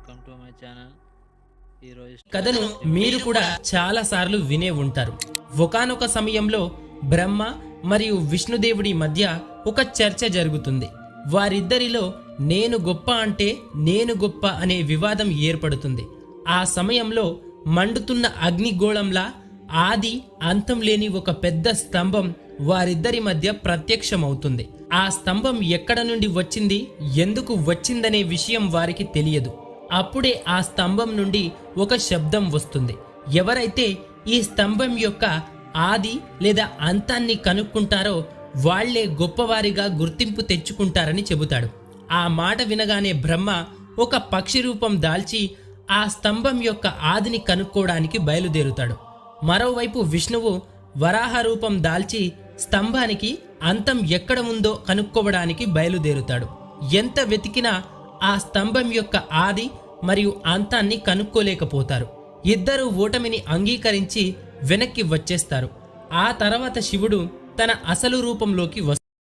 Welcome to my channel. ఈరోజు కథను మీరు కూడా చాలా సార్లు వినే ఉంటారు. ఒకానొక సమయంలో బ్రహ్మ మరియు విష్ణుదేవుడి మధ్య ఒక చర్చ జరుగుతుంది. వారిద్దరిలో నేను గొప్ప అంటే నేను గొప్ప అనే వివాదం ఏర్పడుతుంది. ఆ సమయంలో మండుతున్న అగ్నిగోళంలా ఆది అంతం లేని ఒక పెద్ద స్తంభం వారిద్దరి మధ్య ప్రత్యక్షమవుతుంది. ఆ స్తంభం ఎక్కడ నుండి వచ్చింది, ఎందుకు వచ్చిందనే విషయం వారికి తెలియదు. అప్పుడే ఆ స్తంభం నుండి ఒక శబ్దం వస్తుంది. ఎవరైతే ఈ స్తంభం యొక్క ఆది లేదా అంతాన్ని కనుక్కుంటారో వాళ్లే గొప్పవారిగా గుర్తింపు తెచ్చుకుంటారని చెబుతాడు. ఆ మాట వినగానే బ్రహ్మ ఒక పక్షి రూపం దాల్చి ఆ స్తంభం యొక్క ఆదిని కనుక్కోవడానికి బయలుదేరుతాడు. మరోవైపు విష్ణువు వరాహ రూపం దాల్చి స్తంభానికి అంతం ఎక్కడ ఉందో కనుక్కోవడానికి బయలుదేరుతాడు. ఎంత వెతికినా ఆ స్తంభం యొక్క ఆది మరియు అంతాన్ని కనుక్కోలేకపోతారు. ఇద్దరూ ఓటమిని అంగీకరించి వెనక్కి వచ్చేస్తారు. ఆ తర్వాత శివుడు తన అసలు రూపంలోకి